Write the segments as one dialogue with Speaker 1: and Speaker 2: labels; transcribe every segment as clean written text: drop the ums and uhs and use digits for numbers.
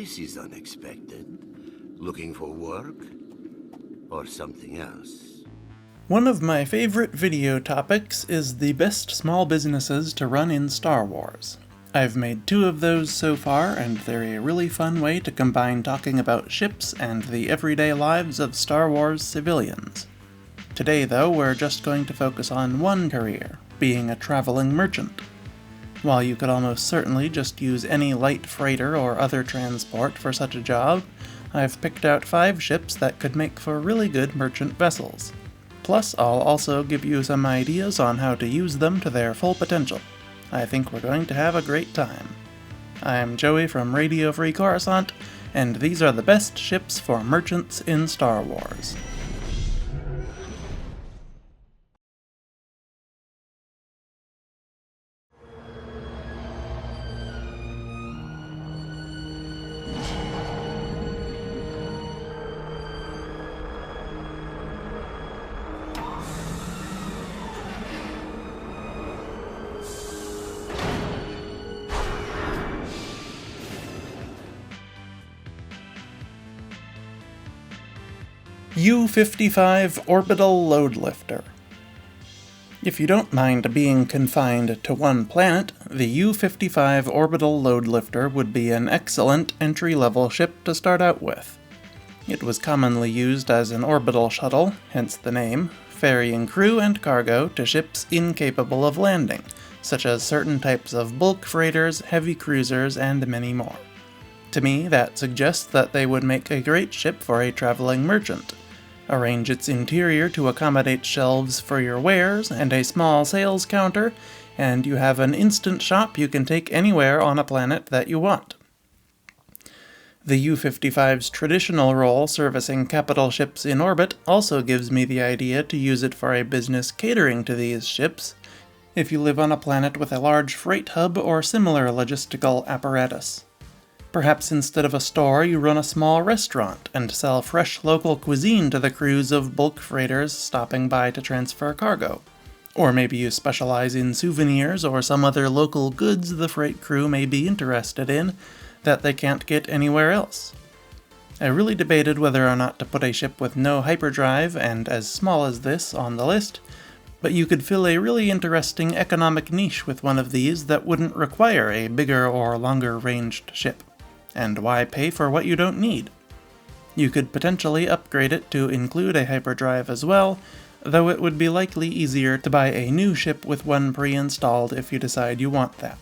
Speaker 1: this is unexpected. Looking for work? Or something else?
Speaker 2: One of my favorite video topics is the best small businesses to run in Star Wars. I've made 2 of those so far, and they're a really fun way to combine talking about ships and the everyday lives of Star Wars civilians. Today, though, we're just going to focus on one career, being a traveling merchant. While you could almost certainly just use any light freighter or other transport for such a job, I've picked out 5 ships that could make for really good merchant vessels. Plus, I'll also give you some ideas on how to use them to their full potential. I think we're going to have a great time. I'm Joey from Radio Free Coruscant, and these are the best ships for merchants in Star Wars. U-55 Orbital Loadlifter. If you don't mind being confined to one planet, the U-55 Orbital Loadlifter would be an excellent entry-level ship to start out with. It was commonly used as an orbital shuttle, hence the name, ferrying crew and cargo to ships incapable of landing, such as certain types of bulk freighters, heavy cruisers, and many more. To me, that suggests that they would make a great ship for a traveling merchant. Arrange its interior to accommodate shelves for your wares and a small sales counter, and you have an instant shop you can take anywhere on a planet that you want. The U-55's traditional role servicing capital ships in orbit also gives me the idea to use it for a business catering to these ships, if you live on a planet with a large freight hub or similar logistical apparatus. Perhaps instead of a store, you run a small restaurant and sell fresh local cuisine to the crews of bulk freighters stopping by to transfer cargo. Or maybe you specialize in souvenirs or some other local goods the freight crew may be interested in that they can't get anywhere else. I really debated whether or not to put a ship with no hyperdrive and as small as this on the list, but you could fill a really interesting economic niche with one of these that wouldn't require a bigger or longer ranged ship. And why pay for what you don't need? You could potentially upgrade it to include a hyperdrive as well, though it would be likely easier to buy a new ship with one pre-installed if you decide you want that.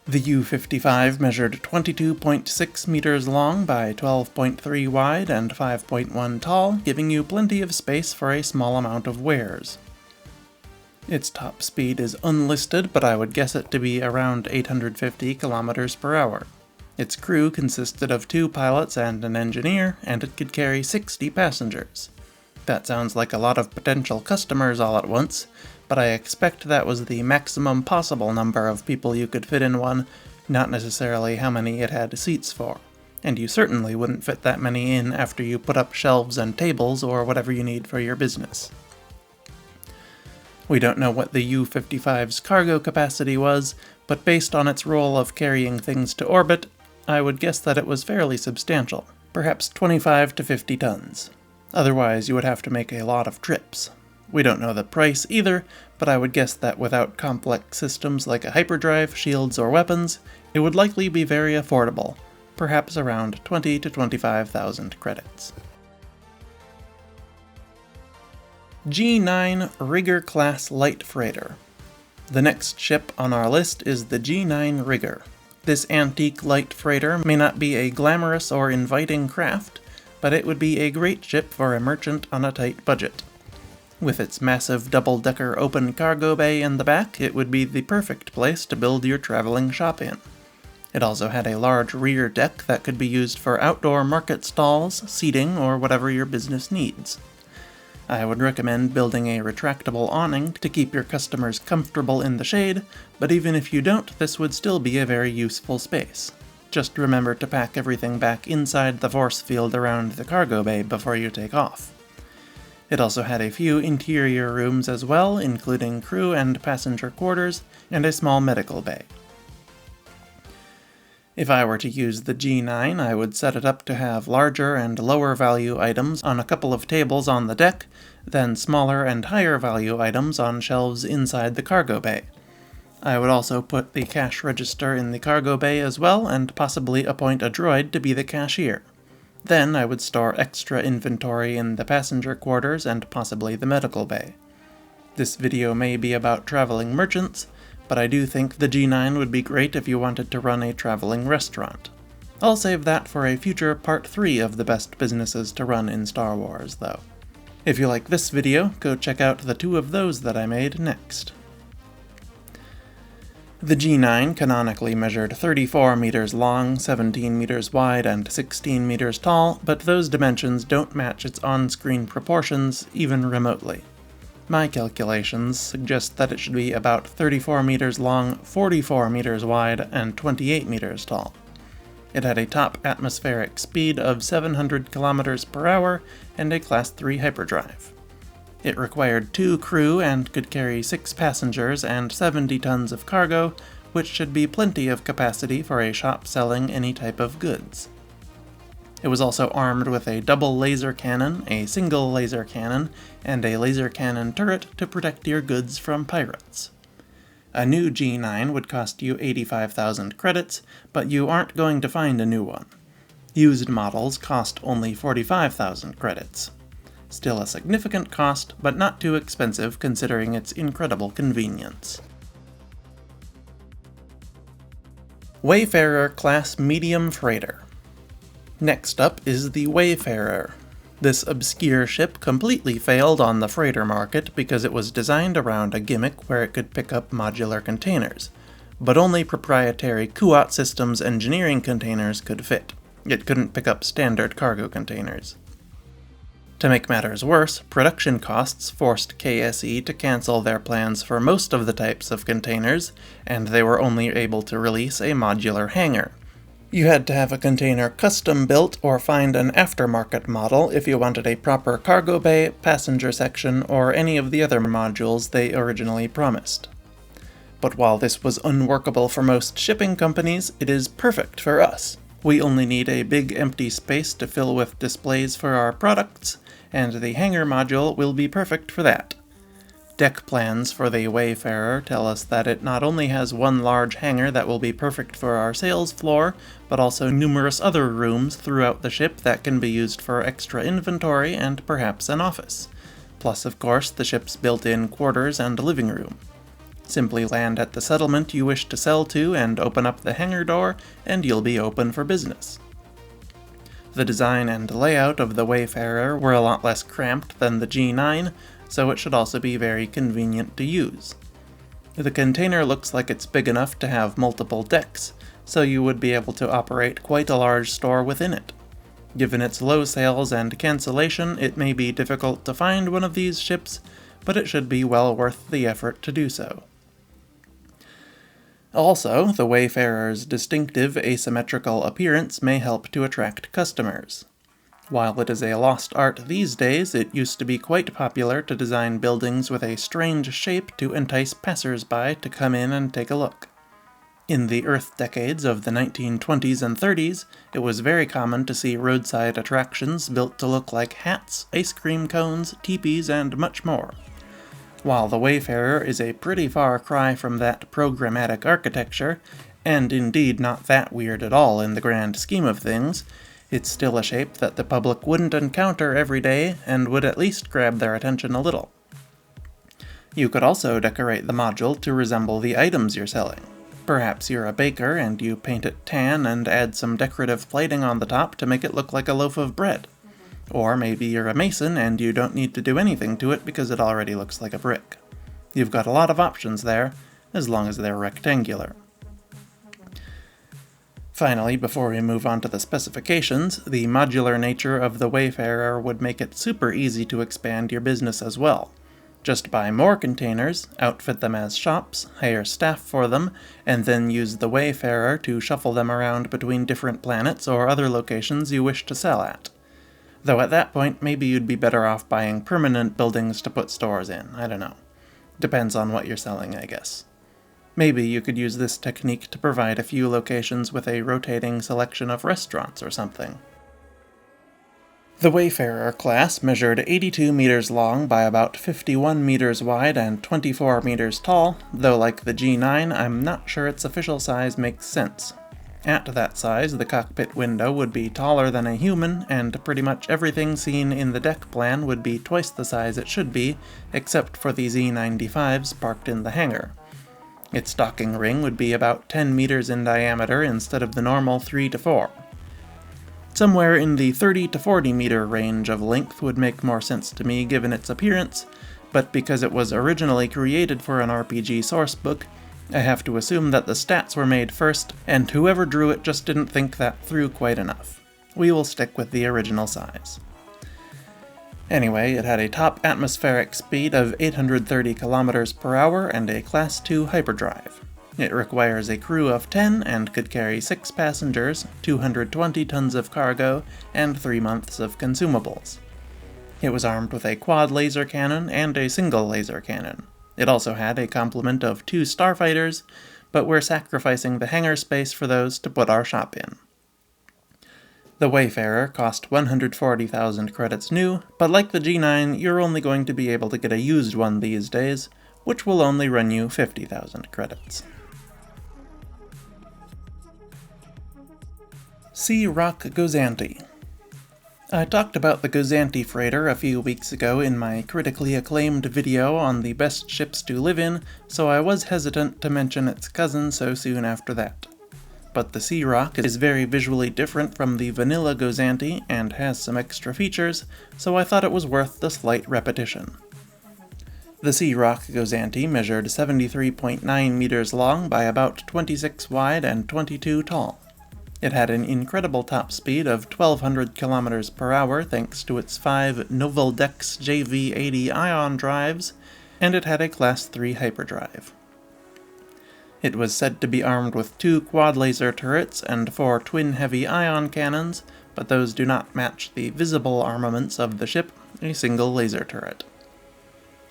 Speaker 2: The U-55 measured 22.6 meters long by 12.3 wide and 5.1 tall, giving you plenty of space for a small amount of wares. Its top speed is unlisted, but I would guess it to be around 850 kilometers per hour. Its crew consisted of 2 pilots and an engineer, and it could carry 60 passengers. That sounds like a lot of potential customers all at once, but I expect that was the maximum possible number of people you could fit in one, not necessarily how many it had seats for. And you certainly wouldn't fit that many in after you put up shelves and tables or whatever you need for your business. We don't know what the U-55's cargo capacity was, but based on its role of carrying things to orbit, I would guess that it was fairly substantial, perhaps 25 to 50 tons. Otherwise, you would have to make a lot of trips. We don't know the price either, but I would guess that without complex systems like a hyperdrive, shields, or weapons, it would likely be very affordable, perhaps around 20 to 25,000 credits. G-9 Rigger-class light freighter. The next ship on our list is the G-9 Rigger. This antique light freighter may not be a glamorous or inviting craft, but it would be a great ship for a merchant on a tight budget. With its massive double-decker open cargo bay in the back, it would be the perfect place to build your traveling shop in. It also had a large rear deck that could be used for outdoor market stalls, seating, or whatever your business needs. I would recommend building a retractable awning to keep your customers comfortable in the shade, but even if you don't, this would still be a very useful space. Just remember to pack everything back inside the force field around the cargo bay before you take off. It also had a few interior rooms as well, including crew and passenger quarters, and a small medical bay. If I were to use the G9, I would set it up to have larger and lower value items on a couple of tables on the deck, then smaller and higher value items on shelves inside the cargo bay. I would also put the cash register in the cargo bay as well, and possibly appoint a droid to be the cashier. Then I would store extra inventory in the passenger quarters and possibly the medical bay. This video may be about traveling merchants, but I do think the G9 would be great if you wanted to run a traveling restaurant. I'll save that for a future part 3 of the best businesses to run in Star Wars, though. If you like this video, go check out the 2 of those that I made next. The G9 canonically measured 34 meters long, 17 meters wide, and 16 meters tall, but those dimensions don't match its on-screen proportions even remotely. My calculations suggest that it should be about 34 meters long, 44 meters wide, and 28 meters tall. It had a top atmospheric speed of 700 kilometers per hour and a Class 3 hyperdrive. It required 2 crew and could carry 6 passengers and 70 tons of cargo, which should be plenty of capacity for a shop selling any type of goods. It was also armed with a double laser cannon, a single laser cannon, and a laser cannon turret to protect your goods from pirates. A new G9 would cost you 85,000 credits, but you aren't going to find a new one. Used models cost only 45,000 credits. Still a significant cost, but not too expensive considering its incredible convenience. Wayfarer-class medium freighter. Next up is the Wayfarer. This obscure ship completely failed on the freighter market because it was designed around a gimmick where it could pick up modular containers, but only proprietary Kuat Systems engineering containers could fit. It couldn't pick up standard cargo containers. To make matters worse, production costs forced KSE to cancel their plans for most of the types of containers, and they were only able to release a modular hangar. You had to have a container custom built or find an aftermarket model if you wanted a proper cargo bay, passenger section, or any of the other modules they originally promised. But while this was unworkable for most shipping companies, it is perfect for us. We only need a big empty space to fill with displays for our products, and the hangar module will be perfect for that. Deck plans for the Wayfarer tell us that it not only has one large hangar that will be perfect for our sales floor, but also numerous other rooms throughout the ship that can be used for extra inventory and perhaps an office. Plus, of course, the ship's built-in quarters and living room. Simply land at the settlement you wish to sell to and open up the hangar door, and you'll be open for business. The design and layout of the Wayfarer were a lot less cramped than the G9, so it should also be very convenient to use. The container looks like it's big enough to have multiple decks, so you would be able to operate quite a large store within it. Given its low sales and cancellation, it may be difficult to find one of these ships, but it should be well worth the effort to do so. Also, the Wayfarer's distinctive asymmetrical appearance may help to attract customers. While it is a lost art these days, it used to be quite popular to design buildings with a strange shape to entice passers-by to come in and take a look. In the Earth decades of the 1920s and 30s, it was very common to see roadside attractions built to look like hats, ice cream cones, teepees, and much more. While the Wayfarer is a pretty far cry from that programmatic architecture, and indeed not that weird at all in the grand scheme of things, it's still a shape that the public wouldn't encounter every day and would at least grab their attention a little. You could also decorate the module to resemble the items you're selling. Perhaps you're a baker and you paint it tan and add some decorative plating on the top to make it look like a loaf of bread. Or maybe you're a mason and you don't need to do anything to it because it already looks like a brick. You've got a lot of options there, as long as they're rectangular. Finally, before we move on to the specifications, the modular nature of the Wayfarer would make it super easy to expand your business as well. Just buy more containers, outfit them as shops, hire staff for them, and then use the Wayfarer to shuffle them around between different planets or other locations you wish to sell at. Though at that point, maybe you'd be better off buying permanent buildings to put stores in, I don't know. Depends on what you're selling, I guess. Maybe you could use this technique to provide a few locations with a rotating selection of restaurants or something. The Wayfarer-class measured 82 meters long by about 51 meters wide and 24 meters tall, though like the G9, I'm not sure its official size makes sense. At that size, the cockpit window would be taller than a human, and pretty much everything seen in the deck plan would be twice the size it should be, except for the Z95s parked in the hangar. Its docking ring would be about 10 meters in diameter instead of the normal 3 to 4. Somewhere in the 30 to 40 meter range of length would make more sense to me given its appearance, but because it was originally created for an RPG sourcebook, I have to assume that the stats were made first, and whoever drew it just didn't think that through quite enough. We will stick with the original size. Anyway, it had a top atmospheric speed of 830 kilometers per hour and a Class 2 hyperdrive. It requires a crew of 10 and could carry 6 passengers, 220 tons of cargo, and 3 months of consumables. It was armed with a quad laser cannon and a single laser cannon. It also had a complement of 2 starfighters, but we're sacrificing the hangar space for those to put our shop in. The Wayfarer cost 140,000 credits new, but like the G9, you're only going to be able to get a used one these days, which will only run you 50,000 credits. C-ROC Gozanti. I talked about the Gozanti freighter a few weeks ago in my critically acclaimed video on the best ships to live in, so I was hesitant to mention its cousin so soon after that. But the C-ROC is very visually different from the vanilla Gozanti and has some extra features, so I thought it was worth the slight repetition. The C-ROC Gozanti measured 73.9 meters long by about 26 wide and 22 tall. It had an incredible top speed of 1200 kilometers per hour thanks to its 5 Novaldex JV80 ion drives, and it had a Class 3 hyperdrive. It was said to be armed with 2 quad laser turrets and 4 twin heavy ion cannons, but those do not match the visible armaments of the ship, a single laser turret.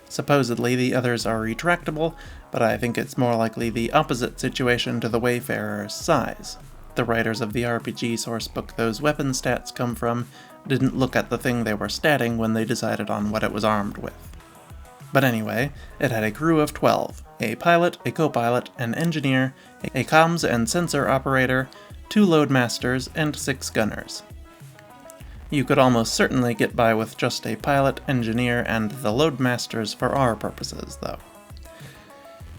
Speaker 2: Supposedly the others are retractable, but I think it's more likely the opposite situation to the Wayfarer's size. The writers of the RPG sourcebook those weapon stats come from didn't look at the thing they were statting when they decided on what it was armed with. But anyway, it had a crew of 12, a pilot, a co-pilot, an engineer, a comms and sensor operator, 2 loadmasters, and 6 gunners. You could almost certainly get by with just a pilot, engineer, and the loadmasters for our purposes, though.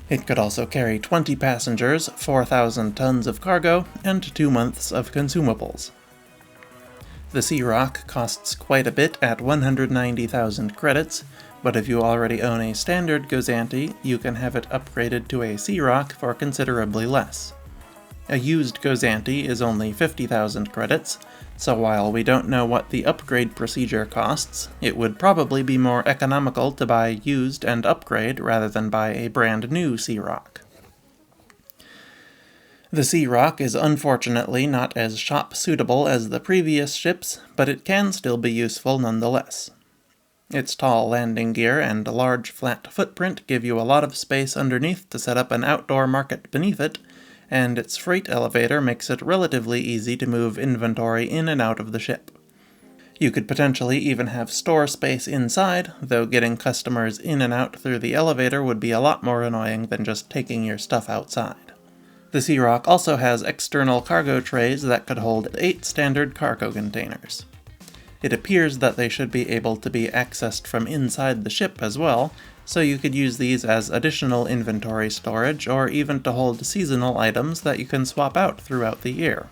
Speaker 2: It could also carry 20 passengers, 4,000 tons of cargo, and 2 months of consumables. The C-ROC costs quite a bit at 190,000 credits, but if you already own a standard Gozanti, you can have it upgraded to a C-ROC for considerably less. A used Gozanti is only 50,000 credits, so while we don't know what the upgrade procedure costs, it would probably be more economical to buy used and upgrade rather than buy a brand new C-ROC. The C-ROC is unfortunately not as shop-suitable as the previous ships, but it can still be useful nonetheless. Its tall landing gear and large flat footprint give you a lot of space underneath to set up an outdoor market beneath it, and its freight elevator makes it relatively easy to move inventory in and out of the ship. You could potentially even have store space inside, though getting customers in and out through the elevator would be a lot more annoying than just taking your stuff outside. The C-ROC also has external cargo trays that could hold 8 standard cargo containers. It appears that they should be able to be accessed from inside the ship as well, so you could use these as additional inventory storage or even to hold seasonal items that you can swap out throughout the year.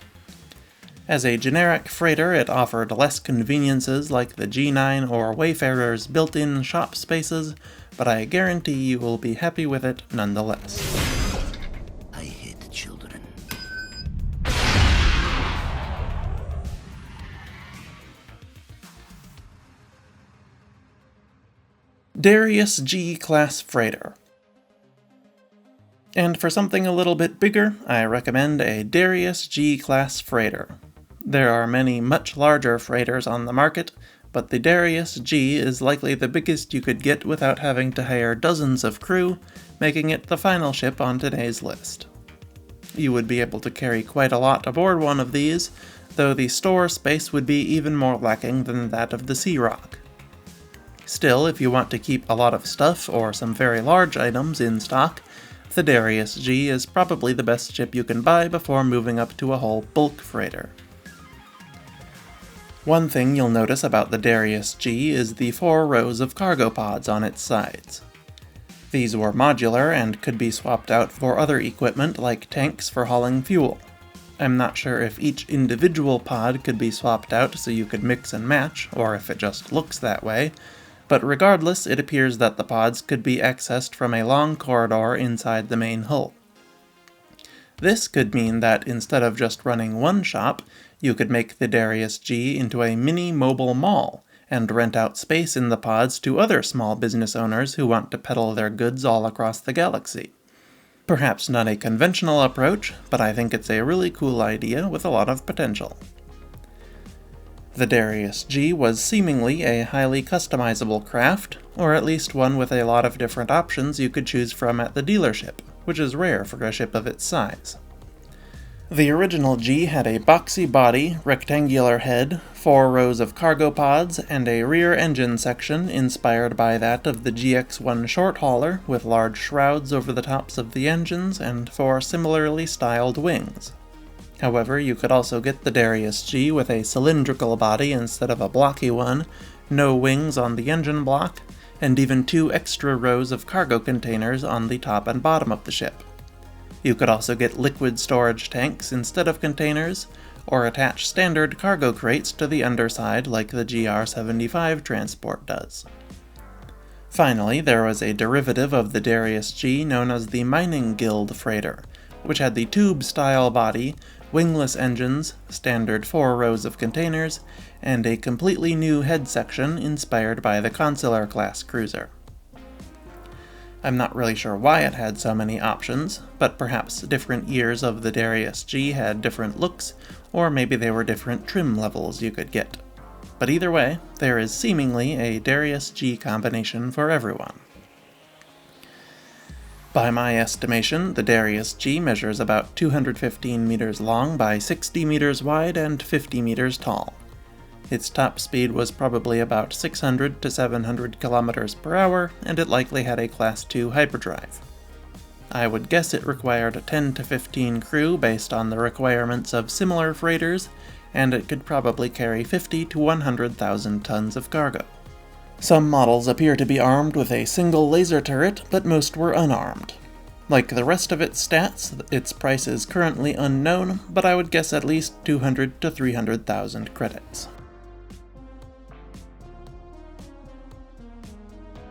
Speaker 2: As a generic freighter, it offered less conveniences like the G9 or Wayfarer's built-in shop spaces, but I guarantee you will be happy with it nonetheless.
Speaker 1: I hate children.
Speaker 2: Darius G-class freighter. And for something a little bit bigger, I recommend a Darius G-class freighter. There are many much larger freighters on the market, but the Darius G is likely the biggest you could get without having to hire dozens of crew, making it the final ship on today's list. You would be able to carry quite a lot aboard one of these, though the store space would be even more lacking than that of the C-ROC. Still, if you want to keep a lot of stuff or some very large items in stock, the Darius G is probably the best ship you can buy before moving up to a whole bulk freighter. One thing you'll notice about the Darius G is the 4 rows of cargo pods on its sides. These were modular and could be swapped out for other equipment like tanks for hauling fuel. I'm not sure if each individual pod could be swapped out so you could mix and match, or if it just looks that way, but regardless, it appears that the pods could be accessed from a long corridor inside the main hull. This could mean that instead of just running one shop, you could make the Darius G into a mini mobile mall, and rent out space in the pods to other small business owners who want to peddle their goods all across the galaxy. Perhaps not a conventional approach, but I think it's a really cool idea with a lot of potential. The Darius G was seemingly a highly customizable craft, or at least one with a lot of different options you could choose from at the dealership, which is rare for a ship of its size. The original G had a boxy body, rectangular head, 4 rows of cargo pods, and a rear engine section inspired by that of the GX-1 short hauler with large shrouds over the tops of the engines and 4 similarly styled wings. However, you could also get the Darius G with a cylindrical body instead of a blocky one, no wings on the engine block, and even 2 extra rows of cargo containers on the top and bottom of the ship. You could also get liquid storage tanks instead of containers, or attach standard cargo crates to the underside like the GR-75 transport does. Finally, there was a derivative of the Darius G known as the Mining Guild Freighter, which had the tube-style body, wingless engines, standard 4 rows of containers, and a completely new head section inspired by the Consular-class cruiser. I'm not really sure why it had so many options, but perhaps different years of the Darius G had different looks, or maybe they were different trim levels you could get. But either way, there is seemingly a Darius G combination for everyone. By my estimation, the Darius G measures about 215 meters long by 60 meters wide and 50 meters tall. Its top speed was probably about 600 to 700 kilometers per hour, and it likely had a Class 2 hyperdrive. I would guess it required 10 to 15 crew based on the requirements of similar freighters, and it could probably carry 50 to 100,000 tons of cargo. Some models appear to be armed with a single laser turret, but most were unarmed. Like the rest of its stats, its price is currently unknown, but I would guess at least 200 to 300,000 credits.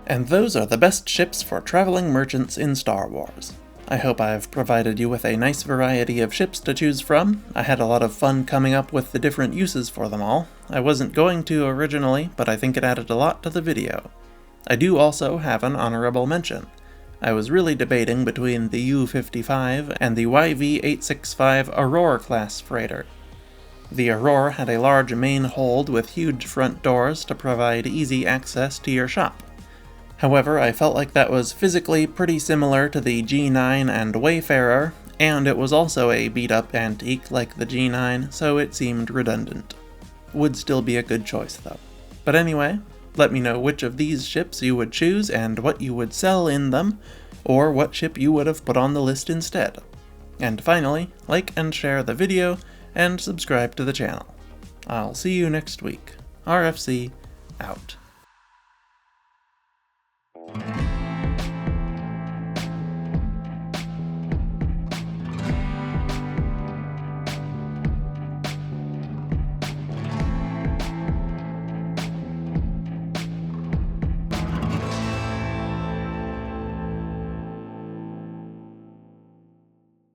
Speaker 2: And those are the best ships for traveling merchants in Star Wars. I hope I've provided you with a nice variety of ships to choose from. I had a lot of fun coming up with the different uses for them all. I wasn't going to originally, but I think it added a lot to the video. I do also have an honorable mention. I was really debating between the U-55 and the YV-865 Aurora-class freighter. The Aurora had a large main hold with huge front doors to provide easy access to your shop. However, I felt like that was physically pretty similar to the G9 and Wayfarer, and it was also a beat-up antique like the G9, so it seemed redundant. Would still be a good choice though. But anyway, let me know which of these ships you would choose and what you would sell in them, or what ship you would have put on the list instead. And finally, like and share the video, and subscribe to the channel. I'll see you next week. RFC, out.